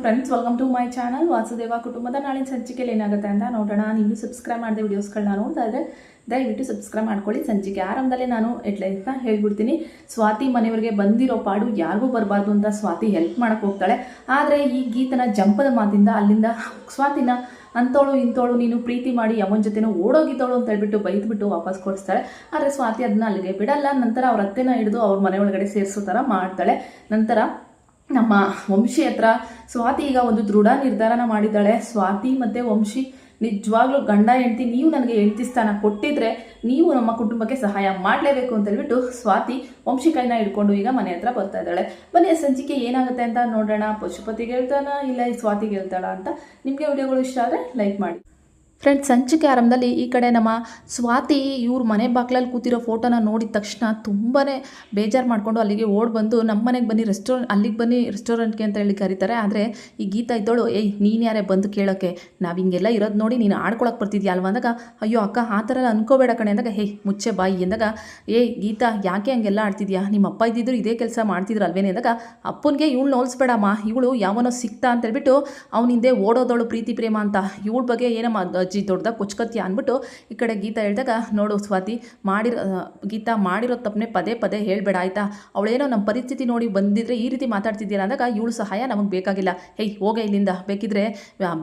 Friends, welcome to my channel Vasudeva ಕುಟುಂಬದ. ನಾಳಿನ ಸಂಚಿಕೆಯಲ್ಲಿ ಏನಾಗುತ್ತೆ ಅಂತ ನೋಡೋಣ. ನೀವು ಸಬ್ಸ್ಕ್ರೈಬ್ ಮಾಡಿದೆ ವಿಡಿಯೋಸ್ಗಳನ್ನ ನೋಡ್ತಾ ಇದ್ರೆ ದಯವಿಟ್ಟು ಸಬ್ಸ್ಕ್ರೈಬ್ ಮಾಡ್ಕೊಳ್ಳಿ. ಸಂಚಿಕೆ ಆರಂಭದಲ್ಲೇ ನಾನು ಎಟ್ಲೈತ ಹೇಳ್ಬಿಡ್ತೀನಿ. ಸ್ವಾತಿ ಮನೆಯವರಿಗೆ ಬಂದಿರೋ ಪಾಡು ಯಾರಿಗೂ ಬರಬಾರ್ದು ಅಂತ ಸ್ವಾತಿ ಹೆಲ್ಪ್ ಮಾಡಕ್ಕೆ ಹೋಗ್ತಾಳೆ. ಆದರೆ ಈ ಗೀತನ ಜಂಪದ ಮಾತಿಂದ ಅಲ್ಲಿಂದ ಸ್ವಾತಿನ ಅಂತೋಳು ಇಂತೋಳು ನೀನು ಪ್ರೀತಿ ಮಾಡಿ ಅವನ ಜೊತೆನೂ ಓಡೋಗಿದ್ದವಳು ಅಂತ ಹೇಳ್ಬಿಟ್ಟು ಬೈದ್ಬಿಟ್ಟು ವಾಪಸ್ ಕೊಡಿಸ್ತಾಳೆ. ಆದರೆ ಸ್ವಾತಿ ಅದನ್ನ ಅಲ್ಲಿಗೆ ಬಿಡಲ್ಲ. ನಂತರ ಅವ್ರ ಅತ್ತೆನ ಹಿಡಿದು ಅವ್ರ ಮನೆ ಒಳಗಡೆ ಸೇರಿಸೋ ಥರ ಮಾಡ್ತಾಳೆ. ನಂತರ ನಮ್ಮ ವಂಶಿ ಹತ್ರ ಸ್ವಾತಿ ಈಗ ಒಂದು ದೃಢ ನಿರ್ಧಾರನ ಮಾಡಿದ್ದಾಳೆ. ಸ್ವಾತಿ ಮತ್ತು ವಂಶಿ ನಿಜವಾಗ್ಲೂ ಗಂಡ ಹೆಂಡ್ತಿ, ನೀವು ನನಗೆ ಹೆಂಡ್ತಿ ಸ್ಥಾನ ಕೊಟ್ಟಿದ್ರೆ ನೀವು ನಮ್ಮ ಕುಟುಂಬಕ್ಕೆ ಸಹಾಯ ಮಾಡಲೇಬೇಕು ಅಂತ ಹೇಳ್ಬಿಟ್ಟು ಸ್ವಾತಿ ವಂಶಿ ಕೈನ ಹಿಡ್ಕೊಂಡು ಈಗ ಮನೆ ಹತ್ರ ಬರ್ತಾ ಇದ್ದಾಳೆ. ಮನೆಯ ಸಂಚಿಕೆ ಏನಾಗುತ್ತೆ ಅಂತ ನೋಡೋಣ. ಪಶುಪತಿ ಗೆಲ್ತಾನ ಇಲ್ಲ ಈ ಸ್ವಾತಿ ಗೆಲ್ತಾಳ ಅಂತ. ನಿಮಗೆ ವಿಡಿಯೋಗಳು ಇಷ್ಟ ಆದರೆ ಲೈಕ್ ಮಾಡಿ. ಫ್ರೆಂಡ್ಸ್, ಸಂಚಿಕೆ ಆರಂಭದಲ್ಲಿ ಈ ಕಡೆ ನಮ್ಮ ಸ್ವಾತಿ ಇವ್ರ ಮನೆ ಬಾಗ್ಲಲ್ಲಿ ಕೂತಿರೋ ಫೋಟೋನ ನೋಡಿದ ತಕ್ಷಣ ತುಂಬಾ ಬೇಜಾರು ಮಾಡಿಕೊಂಡು ಅಲ್ಲಿಗೆ ಓಡ್ ಬಂದು ನಮ್ಮ ಮನೆಗೆ ಬನ್ನಿ ಅಲ್ಲಿಗೆ ಬನ್ನಿ ರೆಸ್ಟೋರೆಂಟ್ಗೆ ಅಂತ ಹೇಳಿ ಕರೀತಾರೆ. ಆದರೆ ಈ ಗೀತಾ ಇದ್ದೋಳು, ಏಯ್ ನೀನು ಯಾರೇ ಬಂದು ಕೇಳೋಕ್ಕೆ, ನಾವು ಹಿಂಗೆಲ್ಲ ಇರೋದು ನೋಡಿ ನೀನು ಆಡ್ಕೊಳಕ್ಕೆ ಬರ್ತಿದ್ಯಾ ಅಲ್ವಾ ಅಂದಾಗ, ಅಯ್ಯೋ ಅಕ್ಕ ಆ ಥರ ಅನ್ಕೋಬೇಡ ಕಣೆ ಅಂದಾಗ, ಹೇ ಮುಚ್ಚೆ ಬಾಯಿ ಅಂದಾಗ, ಏಯ್ ಗೀತಾ ಯಾಕೆ ಹಂಗೆಲ್ಲ ಆಡ್ತಿದ್ಯಾ, ನಿಮ್ಮ ಅಪ್ಪ ಇದ್ದಿದ್ರು ಇದೇ ಕೆಲಸ ಮಾಡ್ತಿದ್ರು ಅಲ್ವೇನೆ ಅಂದಾಗ, ಅಪ್ಪನಿಗೆ ಇವಳು ಹೋಲಿಸ್ಬೇಡಮ್ಮ, ಇವಳು ಯಾವನೋ ಸಿಕ್ತಾ ಅಂತ ಹೇಳ್ಬಿಟ್ಟು ಅವನಿಂದೆ ಓಡೋದವಳು ಪ್ರೀತಿ ಪ್ರೇಮ ಅಂತ, ಇವಳ ಬಗ್ಗೆ ಏನಮ್ಮ ಅಜ್ಜಿ ದೊಡ್ಡದಾಗಿ ಕೊಚ್ಕತ್ಯ ಅಂದ್ಬಿಟ್ಟು ಈ ಕಡೆ ಗೀತಾ ಹೇಳಿದಾಗ, ನೋಡು ಸ್ವಾತಿ ಗೀತಾ ಮಾಡಿರೋ ತಪ್ಪನೆ ಪದೇ ಪದೇ ಹೇಳಬೇಡ ಆಯಿತಾ, ಅವಳೇನೋ ನಮ್ಮ ಪರಿಸ್ಥಿತಿ ನೋಡಿ ಬಂದಿದ್ರೆ ಈ ರೀತಿ ಮಾತಾಡ್ತಿದ್ದೀರಾ ಅಂದಾಗ, ಇವಳು ಸಹಾಯ ನಮಗೆ ಬೇಕಾಗಿಲ್ಲ, ಹೇಯ್ ಹೋಗ ಇಲ್ಲಿಂದ, ಬೇಕಿದ್ರೆ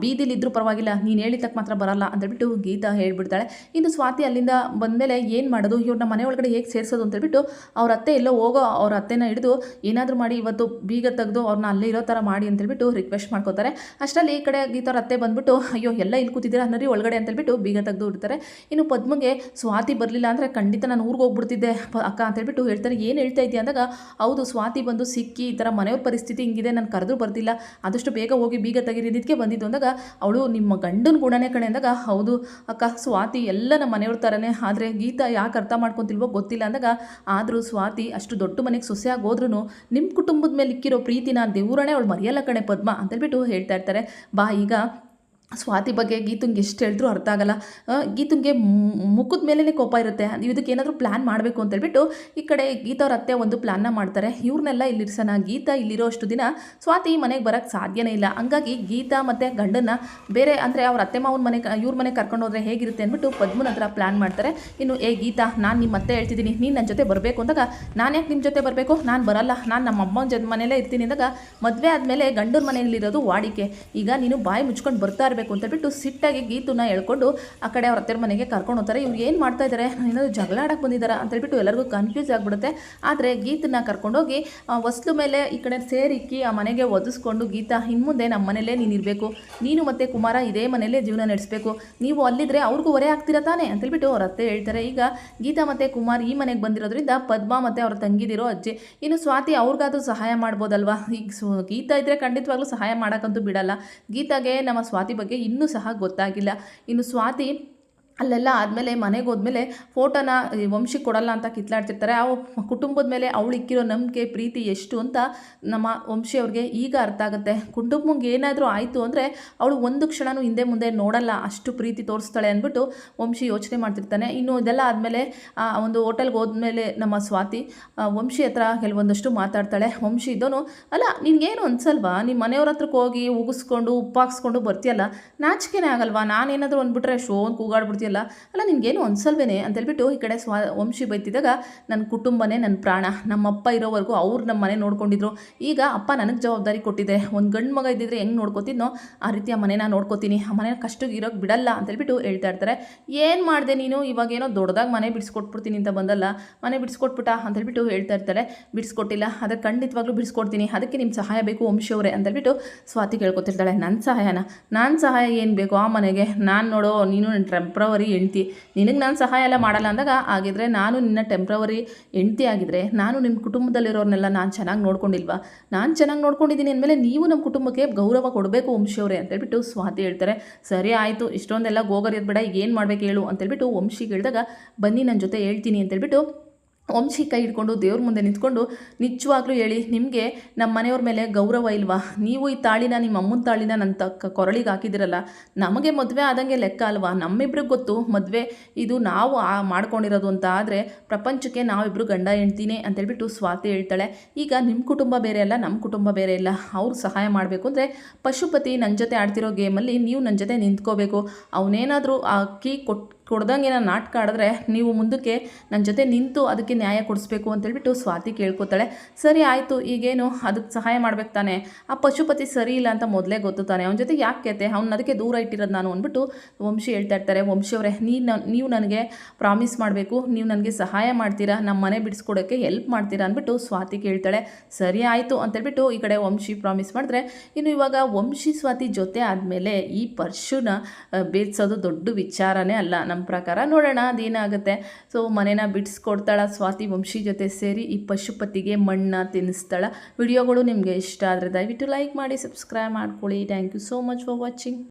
ಬೀದಿಲಿದ್ರೂ ಪರವಾಗಿಲ್ಲ, ನೀನು ಹೇಳಿದ್ದಕ್ಕೆ ಮಾತ್ರ ಬರಲ್ಲ ಅಂತೇಳ್ಬಿಟ್ಟು ಗೀತಾ ಹೇಳ್ಬಿಡ್ತಾಳೆ. ಇನ್ನು ಸ್ವಾತಿ ಅಲ್ಲಿಂದ ಬಂದಮೇಲೆ ಏನು ಮಾಡೋದು, ಇವ್ರನ್ನ ಮನೆ ಒಳಗಡೆ ಹೇಗೆ ಸೇರಿಸೋದು ಅಂತೇಳ್ಬಿಟ್ಟು ಅವ್ರ ಅತ್ತೆ ಎಲ್ಲೋ ಹೋಗೋ ಅವ್ರ ಅತ್ತೆನ ಹಿಡಿದು ಏನಾದರೂ ಮಾಡಿ ಇವತ್ತು ಬೀಗ ತೆಗೆದು ಅವ್ರನ್ನ ಅಲ್ಲೇ ಇರೋ ಥರ ಮಾಡಿ ಅಂತೇಳ್ಬಿಟ್ಟು ರಿಕ್ವೆಸ್ಟ್ ಮಾಡ್ಕೋತಾರೆ. ಅಷ್ಟರಲ್ಲಿ ಈ ಕಡೆ ಗೀತಾವ್ರ ಅತ್ತೆ ಬಂದ್ಬಿಟ್ಟು, ಅಯ್ಯೋ ಎಲ್ಲ ಇಲ್ಲಿ ಕೂತಿದ್ದೀರಾ ಅನ್ನರಿ ಒಳಗಡೆ ಅಂತೇಳ್ಬಿಟ್ಟು ಬೀಗ ತೆಗೆದು ಇಡ್ತಾರೆ. ಇನ್ನು ಪದ್ಮಗೆ ಸ್ವಾತಿ ಬರಲಿಲ್ಲ ಅಂದರೆ ಖಂಡಿತ ನಾನು ಊರಿಗೆ ಹೋಗ್ಬಿಡ್ತಿದ್ದೆ ಅಕ್ಕ ಅಂತೇಳ್ಬಿಟ್ಟು ಹೇಳ್ತಾರೆ. ಏನು ಹೇಳ್ತಾ ಇದೆಯಾ ಅಂದಾಗ, ಹೌದು ಸ್ವಾತಿ ಬಂದು ಸಿಕ್ಕಿ ಈ ಥರ ಮನೆಯವ್ರ ಪರಿಸ್ಥಿತಿ ಹಿಂಗಿದೆ, ನಾನು ಕರೆದು ಬರ್ತಿಲ್ಲ, ಆದಷ್ಟು ಬೇಗ ಹೋಗಿ ಬೀಗ ತೆಗಿರಿದ್ದಕ್ಕೆ ಬಂದಿದ್ದು ಅಂದಾಗ, ಅವಳು ನಿಮ್ಮ ಗಂಡನ ಗುಣನೇ ಕಣೆ ಅಂದಾಗ, ಹೌದು ಅಕ್ಕ ಸ್ವಾತಿ ಎಲ್ಲ ನಮ್ಮ ಮನೆಯವ್ರ ಥರನೇ, ಆದರೆ ಗೀತಾ ಯಾಕೆ ಅರ್ಥ ಮಾಡ್ಕೊತಿಲ್ವೋ ಗೊತ್ತಿಲ್ಲ ಅಂದಾಗ, ಆದರೂ ಸ್ವಾತಿ ಅಷ್ಟು ದೊಡ್ಡ ಮನೆಗೆ ಸೊಸೆಯಾಗಿ ಹೋದ್ರೂ ನಿಮ್ಮ ಕುಟುಂಬದ ಮೇಲೆ ಇಕ್ಕಿರೋ ಪ್ರೀತಿನ ದೇವರೇ ಅವಳು ಮರೆಯಲ್ಲ ಕಣೆ ಪದ್ಮ ಅಂತೇಳ್ಬಿಟ್ಟು ಹೇಳ್ತಾ ಇರ್ತಾರೆ. ಬಾ ಈಗ ಸ್ವಾತಿ ಬಗ್ಗೆ ಗೀತಂಗೆ ಎಷ್ಟು ಹೇಳಿದ್ರು ಅರ್ಥ ಆಗಲ್ಲ. ಗೀತಂಗೆ ಮುಖದ ಮೇಲೇ ಕೋಪ ಇರುತ್ತೆ. ಇದಕ್ಕೆ ಏನಾದರೂ ಪ್ಲ್ಯಾನ್ ಮಾಡಬೇಕು ಅಂತೇಳ್ಬಿಟ್ಟು ಈ ಕಡೆ ಗೀತವ್ರ ಅತ್ತೆ ಒಂದು ಪ್ಲ್ಯಾನ್ನ ಮಾಡ್ತಾರೆ. ಇವ್ರನ್ನೆಲ್ಲ ಇಲ್ಲಿರ್ಸೋಣ, ಗೀತಾ ಇಲ್ಲಿರೋ ಅಷ್ಟು ದಿನ ಸ್ವಾತಿ ಮನೆಗೆ ಬರೋಕ್ಕೆ ಸಾಧ್ಯನೇ ಇಲ್ಲ. ಹಂಗಾಗಿ ಗೀತಾ ಮತ್ತು ಗಂಡನ್ನ ಬೇರೆ ಅಂದರೆ ಅವ್ರ ಅತ್ತೆ ಮಾವನ ಮನೆ ಇವ್ರ ಮನೆಗೆ ಕರ್ಕೊಂಡು ಹೋದರೆ ಹೇಗಿರುತ್ತೆ ಅಂದ್ಬಿಟ್ಟು ಪದ್ಮನ ಹತ್ರ ಪ್ಲ್ಯಾನ್ ಮಾಡ್ತಾರೆ. ಇನ್ನು ಗೀತಾ, ನಾನು ನಿಮ್ಮ ಅತ್ತೆ ಹೇಳ್ತಿದ್ದೀನಿ, ನೀನು ನನ್ನ ಜೊತೆ ಬರಬೇಕು ಅಂದಾಗ, ನಾನು ಯಾಕೆ ನಿಮ್ಮ ಜೊತೆ ಬರಬೇಕು, ನಾನು ಬರಲ್ಲ, ನಾನು ನಮ್ಮ ಅಮ್ಮನ ಮನೆಯಲ್ಲೇ ಇರ್ತೀನಿ ಅಂದಾಗ, ಮದುವೆ ಆದಮೇಲೆ ಗಂಡನ ಮನೆಯಲ್ಲಿರೋದು ವಾಡಿಕೆ, ಈಗ ನೀನು ಬಾಯಿ ಮುಚ್ಕೊಂಡು ಬರ್ತಾ ಇರಬೇಕು ಅಂತೇಳ್ಬಿಟ್ಟು ಸಿಟ್ಟಾಗಿ ಗೀತನ್ನ ಹೇಳ್ಕೊಂಡು ಆ ಕಡೆ ಅವ್ರ ಅತ್ತೆ ಮನೆಗೆ ಕರ್ಕೊಂಡು ಹೋಗ್ತಾರೆ. ಇವ್ರು ಏನು ಮಾಡ್ತಾ ಇದ್ದಾರೆ, ಏನಾದರೂ ಜಗಳ ಆಡಕ್ಕೆ ಬಂದಿದ್ದಾರೆ ಅಂತೇಳ್ಬಿಟ್ಟು ಎಲ್ಲರಿಗೂ ಕನ್ಫ್ಯೂಸ್ ಆಗಿಬಿಡುತ್ತೆ. ಆದರೆ ಗೀತನ್ನ ಕರ್ಕೊಂಡೋಗಿ ಹೊಸ್ಲು ಮೇಲೆ ಈ ಕಡೆ ಸೇರಿಕ್ಕಿ ಆ ಮನೆಗೆ ಒದಿಸ್ಕೊಂಡು, ಗೀತಾ ಇನ್ಮುಂದೆ ನಮ್ಮ ಮನೆಯಲ್ಲೇ ನೀನು ಇರಬೇಕು, ನೀನು ಮತ್ತು ಕುಮಾರ ಇದೇ ಮನೆಯಲ್ಲೇ ಜೀವನ ನಡೆಸಬೇಕು, ನೀವು ಅಲ್ಲಿದ್ದರೆ ಅವ್ರಿಗೂ ಹೊರೆ ಆಗ್ತೀರಾ ತಾನೆ ಅಂತೇಳ್ಬಿಟ್ಟು ಅವ್ರ ಅತ್ತೆ ಹೇಳ್ತಾರೆ. ಈಗ ಗೀತಾ ಮತ್ತು ಕುಮಾರ್ ಈ ಮನೆಗೆ ಬಂದಿರೋದ್ರಿಂದ ಪದ್ಮ ಮತ್ತು ಅವ್ರ ತಂಗಿದಿರೋ ಅಜ್ಜಿ, ಇನ್ನು ಸ್ವಾತಿ ಅವ್ರಿಗಾದ್ರೂ ಸಹಾಯ ಮಾಡ್ಬೋದಲ್ವಾ. ಈಗ ಗೀತಾ ಇದ್ದರೆ ಖಂಡಿತವಾಗ್ಲೂ ಸಹಾಯ ಮಾಡೋಕ್ಕಂತೂ ಬಿಡಲ್ಲ. ಗೀತಾಗೆ ನಮ್ಮ ಸ್ವಾತಿ ಬಗ್ಗೆ ಇನ್ನೂ ಸಹ ಗೊತ್ತಾಗಿಲ್ಲ. ಇನ್ನು ಸ್ವಾತಿ ಅಲ್ಲೆಲ್ಲ ಆದಮೇಲೆ ಮನೆಗೆ ಹೋದ್ಮೇಲೆ ಫೋಟೋನ ವಂಶಿಗೆ ಕೊಡಲ್ಲ ಅಂತ ಕಿತ್ಲಾಡ್ತಿರ್ತಾರೆ. ಆ ಕುಟುಂಬದ ಮೇಲೆ ಅವಳು ಇಕ್ಕಿರೋ ನಂಬಿಕೆ ಪ್ರೀತಿ ಎಷ್ಟು ಅಂತ ನಮ್ಮ ವಂಶಿ ಅವ್ರಿಗೆ ಈಗ ಅರ್ಥ ಆಗುತ್ತೆ. ಕುಟುಂಬಂಗೆ ಏನಾದರೂ ಆಯಿತು ಅಂದರೆ ಅವಳು ಒಂದು ಕ್ಷಣನೂ ಹಿಂದೆ ಮುಂದೆ ನೋಡಲ್ಲ, ಅಷ್ಟು ಪ್ರೀತಿ ತೋರಿಸ್ತಾಳೆ ಅಂದ್ಬಿಟ್ಟು ವಂಶಿ ಯೋಚನೆ ಮಾಡ್ತಿರ್ತಾನೆ. ಇನ್ನು ಇದೆಲ್ಲ ಆದಮೇಲೆ ಒಂದು ಹೋಟೆಲ್ಗೆ ಹೋದ್ಮೇಲೆ ನಮ್ಮ ಸ್ವಾತಿ ವಂಶಿ ಹತ್ರ ಕೆಲವೊಂದಷ್ಟು ಮಾತಾಡ್ತಾಳೆ. ವಂಶಿ ಇದ್ದವನು, ಅಲ್ಲ ನಿನಗೇನು ಅನ್ಸಲ್ವಾ, ನಿಮ್ಮ ಮನೆಯವ್ರ ಹತ್ರಕ್ಕೆ ಹೋಗಿ ಉಗಿಸ್ಕೊಂಡು ಉಪ್ಪಾಕ್ಸ್ಕೊಂಡು ಬರ್ತೀಯಲ್ಲ, ನಾಚಿಕೆನೇ ಆಗಲ್ವಾ, ನಾನೇನಾದರೂ ಅಂದ್ಬಿಟ್ರೆ ಶೋ ಅಂತ ಕೂಗಾಡ್ಬಿಡ್ತೀನಿ ಅಲ್ಲ ನಿನಗೇನು ಅನ್ಸಲ್ವೇನೆ ಅಂತೇಳ್ಬಿಟ್ಟು ಈ ಕಡೆ ವಂಶಿ ಬೈತಿದ್ದಾಗ, ನನ್ನ ಕುಟುಂಬನೇ ನನ್ನ ಪ್ರಾಣ, ನಮ್ಮಪ್ಪ ಇರೋವರೆಗೂ ಅವ್ರು ನಮ್ಮ ಮನೆ ನೋಡ್ಕೊಂಡಿದ್ರು, ಈಗ ಅಪ್ಪ ನನಗೆ ಜವಾಬ್ದಾರಿ ಕೊಟ್ಟಿದೆ, ಒಂದು ಗಂಡು ಮಗ ಇದ್ದಿದ್ರೆ ಹೆಂಗೆ ನೋಡ್ಕೋತಿದ್ನೋ ಆ ರೀತಿ ಆ ಮನೆನ ನೋಡ್ಕೋತೀನಿ, ಆ ಮನೆ ಕಷ್ಟಕ್ಕೆ ಇರೋಕ್ಕೆ ಬಿಡಲ್ಲ ಅಂತೇಳ್ಬಿಟ್ಟು ಹೇಳ್ತಾ ಇರ್ತಾರೆ. ಏನು ಮಾಡಿದೆ ನೀನು, ಇವಾಗೇನೋ ದೊಡ್ಡದಾಗಿ ಮನೆ ಬಿಡಿಸ್ಕೊಟ್ಬಿಡ್ತೀನಿ ಅಂತ ಬಂದಲ್ಲ, ಮನೆ ಬಿಡಿಸ್ಕೊಟ್ಬಿಟ್ಟ ಅಂತೇಳ್ಬಿಟ್ಟು ಹೇಳ್ತಾ ಇರ್ತಾರೆ. ಬಿಡಿಸ್ಕೊಟ್ಟಿಲ್ಲ, ಅದಕ್ಕೆ ಖಂಡಿತವಾಗ್ಲೂ ಬಿಡಿಸ್ಕೊಡ್ತೀನಿ, ಅದಕ್ಕೆ ನಿಮ್ಮ ಸಹಾಯ ಬೇಕು ವಂಶಿಯವರೇ ಅಂತೇಳ್ಬಿಟ್ಟು ಸ್ವಾತಿ ಕೇಳ್ಕೊತಿರ್ತಾಳೆ. ನನ್ನ ಸಹಾಯನ, ನಾನು ಸಹಾಯ ಏನು ಬೇಕು ಆ ಮನೆಗೆ, ನಾನು ನೋಡೋ ನೀನು ನನ್ನ ಟೆಂಪ್ರವರಿ ಹೆಂಡ್ತಿ, ನಿನಗೆ ನಾನು ಸಹಾಯ ಎಲ್ಲ ಮಾಡಲ್ಲ ಅಂದಾಗ, ಹಾಗಿದ್ರೆ ನಾನು ನಿನ್ನ ಟೆಂಪ್ರವರಿ ಹೆಂಡ್ತಿ ಆಗಿದ್ರೆ ನಾನು ನಿಮ್ಮ ಕುಟುಂಬದಲ್ಲಿರೋರ್ನೆಲ್ಲ ನಾನು ಚೆನ್ನಾಗಿ ನೋಡ್ಕೊಂಡಿಲ್ವಾ, ನಾನು ಚೆನ್ನಾಗಿ ನೋಡ್ಕೊಂಡಿದ್ದೀನಿ ಅಂದಮೇಲೆ ನೀವು ನಮ್ಮ ಕುಟುಂಬಕ್ಕೆ ಗೌರವ ಕೊಡಬೇಕು ವಂಶಿಯವರೇ ಅಂತೇಳ್ಬಿಟ್ಟು ಸ್ವಾತಿ ಹೇಳ್ತಾರೆ. ಸರಿ ಆಯಿತು, ಇಷ್ಟೊಂದೆಲ್ಲ ಗೋಗರಿಯೋದು ಬೇಡ, ಈಗ ಏನು ಮಾಡಬೇಕು ಹೇಳು ಅಂತೇಳ್ಬಿಟ್ಟು ವಂಶಿಗೆ ಹೇಳಿದಾಗ, ಬನ್ನಿ ನನ್ನ ಜೊತೆ ಹೇಳ್ತೀನಿ ಅಂತೇಳ್ಬಿಟ್ಟು ವಂಶಿ ಕೈ ಹಿಡ್ಕೊಂಡು ದೇವ್ರ ಮುಂದೆ ನಿಂತ್ಕೊಂಡು ನಿಜವಾಗ್ಲೂ ಹೇಳಿ, ನಿಮಗೆ ನಮ್ಮ ಮನೆಯವ್ರ ಮೇಲೆ ಗೌರವ ಇಲ್ವಾ? ನೀವು ಈ ತಾಳಿನ ನಿಮ್ಮ ಅಮ್ಮನ ತಾಳಿನ ನನ್ನ ಕೊರಳಿಗೆ ಹಾಕಿದಿರಲ್ಲ, ನಮಗೆ ಮದುವೆ ಆದಂಗೆ ಲೆಕ್ಕ ಅಲ್ವಾ? ನಮ್ಮಿಬ್ರಿಗೆ ಗೊತ್ತು ಮದುವೆ ಇದು ನಾವು ಮಾಡ್ಕೊಂಡಿರೋದು ಅಂತ. ಆದರೆ ಪ್ರಪಂಚಕ್ಕೆ ನಾವಿಬ್ಬರು ಗಂಡ ಹೆಂಡ್ತೀನಿ ಅಂತೇಳ್ಬಿಟ್ಟು ಸ್ವಾತಿ ಹೇಳ್ತಾಳೆ. ಈಗ ನಿಮ್ಮ ಕುಟುಂಬ ಬೇರೆ ಅಲ್ಲ, ನಮ್ಮ ಕುಟುಂಬ ಬೇರೆ ಇಲ್ಲ. ಅವ್ರು ಸಹಾಯ ಮಾಡಬೇಕು ಅಂದರೆ ಪಶುಪತಿ ನನ್ನ ಜೊತೆ ಆಡ್ತಿರೋ ಗೇಮಲ್ಲಿ ನೀವು ನನ್ನ ಜೊತೆ ನಿಂತ್ಕೋಬೇಕು. ಅವನೇನಾದರೂ ಆ ಕೀ ಕೊಡ್ದಂಗೆ ನಾನು ನಾಟಕ ಆಡಿದ್ರೆ ನೀವು ಮುಂದಕ್ಕೆ ನನ್ನ ಜೊತೆ ನಿಂತು ಅದಕ್ಕೆ ನ್ಯಾಯ ಕೊಡಿಸ್ಬೇಕು ಅಂತೇಳ್ಬಿಟ್ಟು ಸ್ವಾತಿ ಕೇಳ್ಕೊತಾಳೆ. ಸರಿ ಆಯಿತು, ಈಗೇನು ಅದಕ್ಕೆ ಸಹಾಯ ಮಾಡ್ಬೇಕು ತಾನೆ? ಆ ಪಶುಪತಿ ಸರಿ ಇಲ್ಲ ಅಂತ ಮೊದಲೇ ಗೊತ್ತು ತಾನೆ, ಅವನ ಜೊತೆ ಯಾಕೆ ಕೇತೆ? ಅವ್ನು ಅದಕ್ಕೆ ದೂರ ಇಟ್ಟಿರೋದು ನಾನು ಅಂದ್ಬಿಟ್ಟು ವಂಶಿ ಹೇಳ್ತಾ ಇರ್ತಾರೆ. ವಂಶಿಯವರೇ, ನೀವು ನನಗೆ ಪ್ರಾಮಿಸ್ ಮಾಡಬೇಕು, ನೀವು ನನಗೆ ಸಹಾಯ ಮಾಡ್ತೀರಾ, ನಮ್ಮ ಮನೆ ಬಿಡಿಸ್ಕೊಡೋಕ್ಕೆ ಹೆಲ್ಪ್ ಮಾಡ್ತೀರಾ ಅಂದ್ಬಿಟ್ಟು ಸ್ವಾತಿ ಕೇಳ್ತಾಳೆ. ಸರಿ ಆಯಿತು ಅಂತೇಳ್ಬಿಟ್ಟು ಈ ಕಡೆ ವಂಶಿ ಪ್ರಾಮಿಸ್ ಮಾಡಿದ್ರೆ, ಇನ್ನು ಇವಾಗ ವಂಶಿ ಸ್ವಾತಿ ಜೊತೆ ಆದಮೇಲೆ ಈ ಪರ್ಶುನ ಬೇಯಿಸೋದು ದೊಡ್ಡ ವಿಚಾರನೇ ಅಲ್ಲ ನಮ್ಮ ಪ್ರಕಾರ. ನೋಡೋಣ ಅದೇನಾಗುತ್ತೆ. ಸೊ ಮನೇನ ಬಿಡಿಸ್ಕೊಡ್ತಾಳ ಸ್ವಾತಿ ವಂಶಿ ಜೊತೆ ಸೇರಿ. ಈ ಪಶುಪತಿಗೆ ಮಣ್ಣ ತಿನ್ನಿಸ್ತಾಳ. ವಿಡಿಯೋಗಳು ನಿಮಗೆ ಇಷ್ಟ ಆದರೆ ದಯವಿಟ್ಟು ಲೈಕ್ ಮಾಡಿ, ಸಬ್ಸ್ಕ್ರೈಬ್ ಮಾಡ್ಕೊಳ್ಳಿ. Thank you so much for watching.